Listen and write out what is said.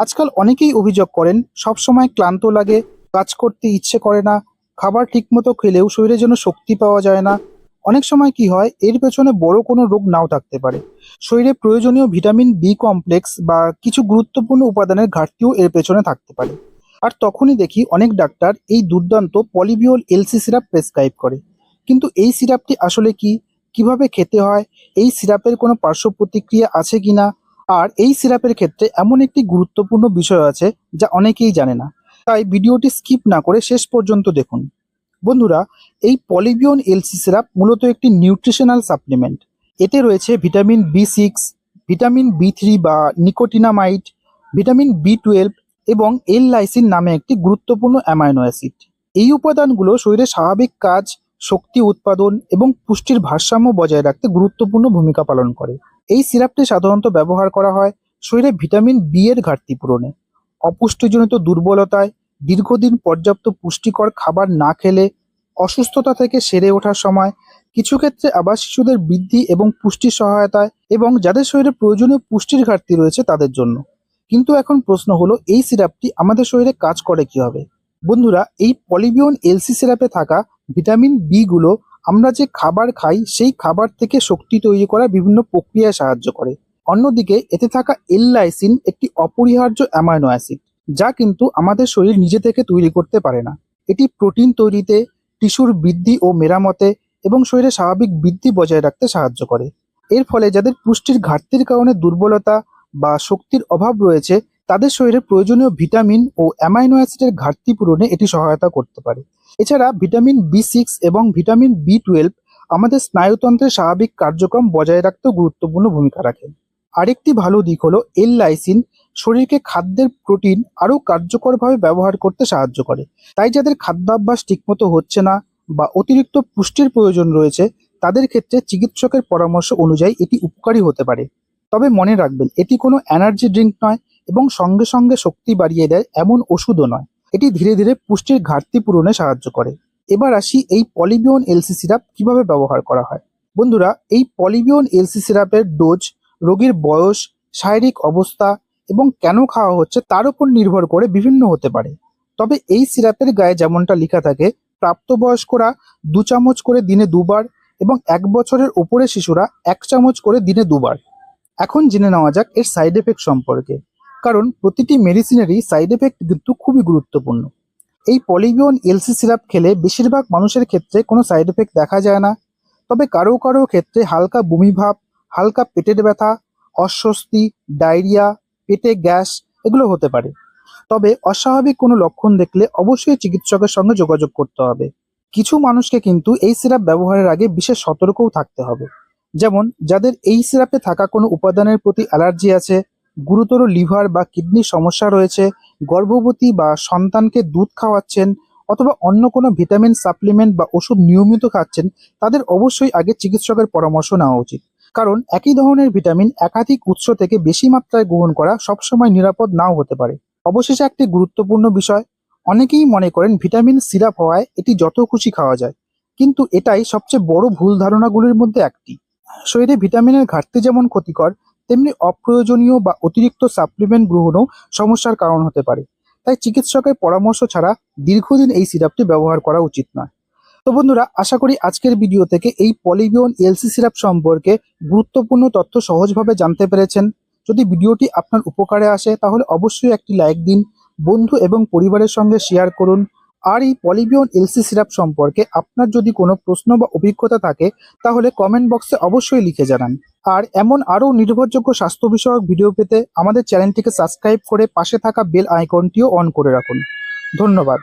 আজকাল অনেকেই অভিযোগ করেন সবসময় ক্লান্ত লাগে, কাজ করতে ইচ্ছে করে না, খাবার ঠিকমতো খেলেও শরীরে যেন শক্তি পাওয়া যায় না। অনেক সময় কি হয়, এর পেছনে বড় কোনো রোগ নাও থাকতে পারে। শরীরে প্রয়োজনীয় ভিটামিন বি কমপ্লেক্স বা কিছু গুরুত্বপূর্ণ উপাদানের ঘাটতিও এর পেছনে থাকতে পারে। আর তখনই দেখি অনেক ডাক্তার এই দুর্দান্ত পলিবিওল এলসি সিরাপ প্রেসক্রাইব করে। কিন্তু এই সিরাপটি আসলে কি, কিভাবে খেতে হয়, এই সিরাপের কোনো পার্শ্ব প্রতিক্রিয়া আছে কিনা, আর এই সিরাপের ক্ষেত্রে এমন একটি গুরুত্বপূর্ণ বিষয় আছে যা অনেকেই জানে না। তাই ভিডিওটি স্কিপ না করে শেষ পর্যন্ত দেখুন। বন্ধুরা, এই পলিবিওন এলসি সিরাপ মূলত একটি নিউট্রিশনাল সাপ্লিমেন্ট। এতে রয়েছে ভিটামিন বি6, ভিটামিন বি3 বা নিকোটিনামাইড, ভিটামিন বি12 এবং এল লাইসিন নামে একটি গুরুত্বপূর্ণ অ্যামাইনো অ্যাসিড। এই উপাদানগুলো শরীরের স্বাভাবিক কাজ, শক্তি উৎপাদন এবং পুষ্টির ভারসাম্য বজায় রাখতে গুরুত্বপূর্ণ ভূমিকা পালন করে। এই সিরাপটি সাধারণত ব্যবহার করা হয় শরীরে ভিটামিন বি এর ঘাটতি পূরণে, অপুষ্টিজনিত দুর্বলতায়, দীর্ঘদিন পর্যাপ্ত পুষ্টিকর খাবার না খেলে, অসুস্থতা থেকে সেরে ওঠার সময়, কিছু ক্ষেত্রে আবার শিশুদের বৃদ্ধি এবং পুষ্টির সহায়তায়, এবং যাদের শরীরে প্রয়োজনীয় পুষ্টির ঘাটতি রয়েছে তাদের জন্য। কিন্তু এখন প্রশ্ন হলো, এই সিরাপটি আমাদের শরীরে কাজ করে কিভাবে? বন্ধুরা, এই পলিবিওন এলসি সিরাপে থাকা ভিটামিন বি গুলো আমরা যে খাবার খাই সেই খাবার থেকে শক্তি তৈরি করার বিভিন্ন প্রক্রিয়ায় সাহায্য করে। অন্যদিকে এতে থাকা এল লাইসিন একটি অপরিহার্য অ্যামাইনো অ্যাসিড, যা কিন্তু আমাদের শরীর নিজে থেকে তৈরি করতে পারে না। এটি প্রোটিন তৈরিতে, টিস্যুর বৃদ্ধি ও মেরামতে এবং শরীরে স্বাভাবিক বৃদ্ধি বজায় রাখতে সাহায্য করে। এর ফলে যাদের পুষ্টির ঘাটতির কারণে দুর্বলতা বা শক্তির অভাব রয়েছে, তাদের শরীরে প্রয়োজনীয় ভিটামিন ও অ্যামাইনো অ্যাসিডের ঘাটতি পূরণে এটি সহায়তা করতে পারে। এছাড়া ভিটামিন বি6 এবং ভিটামিন বি12 আমাদের স্নায়ুতন্ত্রের স্বাভাবিক কার্যক্রম বজায় রাখতেও গুরুত্বপূর্ণ ভূমিকা রাখে। আরেকটি ভালো দিক হলো এল লাইসিন শরীরকে খাদ্যের প্রোটিন আরও কার্যকরভাবে ব্যবহার করতে সাহায্য করে। তাই যাদের খাদ্যাভ্যাস ঠিকমতো হচ্ছে না বা অতিরিক্ত পুষ্টির প্রয়োজন রয়েছে, তাদের ক্ষেত্রে চিকিৎসকের পরামর্শ অনুযায়ী এটি উপকারী হতে পারে। তবে মনে রাখবেন, এটি কোনো এনার্জি ড্রিঙ্ক নয় এবং সঙ্গে সঙ্গে শক্তি বাড়িয়ে দেয় এমন ওষুধও নয়। এটি ধীরে ধীরে পুষ্টির ঘাটতি পূরণে সাহায্য করে। এবার আসি, এই পলিবিওন এলসি সিরাপ কিভাবে ব্যবহার করা হয়। বন্ধুরা, এই পলিবিওন এলসি সিরাপের ডোজ রোগীর বয়স, শারীরিক অবস্থা এবং কেন খাওয়া হচ্ছে তার উপর নির্ভর করে বিভিন্ন হতে পারে। তবে এই সিরাপের গায়ে যেমনটা লেখা থাকে, প্রাপ্তবয়স্করা 2 চামচ করে দিনে 2 বার এবং 1 বছরের ওপরে শিশুরা 1 চামচ করে দিনে 2 বার। এখন জেনে নেওয়া যাক এর সাইড এফেক্ট সম্পর্কে, কারণ প্রতিটি মেডিসিনেরই সাইড এফেক্ট কিন্তু খুবই গুরুত্বপূর্ণ। এই পলিবিওন এলসি সিরাপ খেলে বেশিরভাগ মানুষের ক্ষেত্রে কোনো সাইড এফেক্ট দেখা যায় না। তবে কারো কারো ক্ষেত্রে হালকা বমিভাব, হালকা পেটের ব্যথা, অস্বস্তি, ডায়রিয়া, পেটে গ্যাস এগুলো হতে পারে। তবে অস্বাভাবিক কোনো লক্ষণ দেখলে অবশ্যই চিকিৎসকের সঙ্গে যোগাযোগ করতে হবে। কিছু মানুষকে কিন্তু এই সিরাপ ব্যবহারের আগে বিশেষ সতর্কও থাকতে হবে। যেমন যাদের এই সিরাপে থাকা কোনো উপাদানের প্রতি অ্যালার্জি আছে, গুরুতর লিভার বা কিডনির সমস্যা রয়েছে, গর্ভবতী বা সন্তানকে দুধ খাওয়াচ্ছেন, অথবা অন্য কোনো ভিটামিন সাপ্লিমেন্ট বা ওষুধ নিয়মিত খাচ্ছেন, তাদের অবশ্যই আগে চিকিৎসকের পরামর্শ নেওয়া উচিত। কারণ একই ধরনের ভিটামিন একাধিক উৎস থেকে বেশি মাত্রায় গ্রহণ করা সবসময় নিরাপদ নাও হতে পারে। অবশেষে একটি গুরুত্বপূর্ণ বিষয়, অনেকেই মনে করেন ভিটামিন সিরাপ হওয়ায় এটি যত খুশি খাওয়া যায়, কিন্তু এটাই সবচেয়ে বড় ভুল ধারণাগুলির মধ্যে একটি। শরীরে ভিটামিনের ঘাটতি যেমন ক্ষতিকর, তেমনি অপ্রয়োজনীয় বা অতিরিক্ত সাপ্লিমেন্ট গ্রহণও সমস্যার কারণ হতে পারে। তাই চিকিৎসকের পরামর্শ ছাড়া দীর্ঘদিন এই সিরাপটি ব্যবহার করা উচিত নয়। তো বন্ধুরা, আশা করি আজকের ভিডিও থেকে এই পলিবিওন এলসি সিরাপ সম্পর্কে গুরুত্বপূর্ণ তথ্য সহজভাবে জানতে পেরেছেন। যদি ভিডিওটি আপনার উপকারে আসে তাহলে অবশ্যই একটি লাইক দিন, বন্ধু এবং পরিবারের সঙ্গে শেয়ার করুন। আর এই পলিবিওন এলসি সিরাপ সম্পর্কে আপনার যদি কোনো প্রশ্ন বা অভিজ্ঞতা থাকে তাহলে কমেন্ট বক্সে অবশ্যই লিখে জানান। আর এমন আরও নির্ভরযোগ্য স্বাস্থ্য বিষয়ক ভিডিও পেতে আমাদের চ্যানেলটিকে সাবস্ক্রাইব করে পাশে থাকা বেল আইকনটিও অন করে রাখুন। ধন্যবাদ।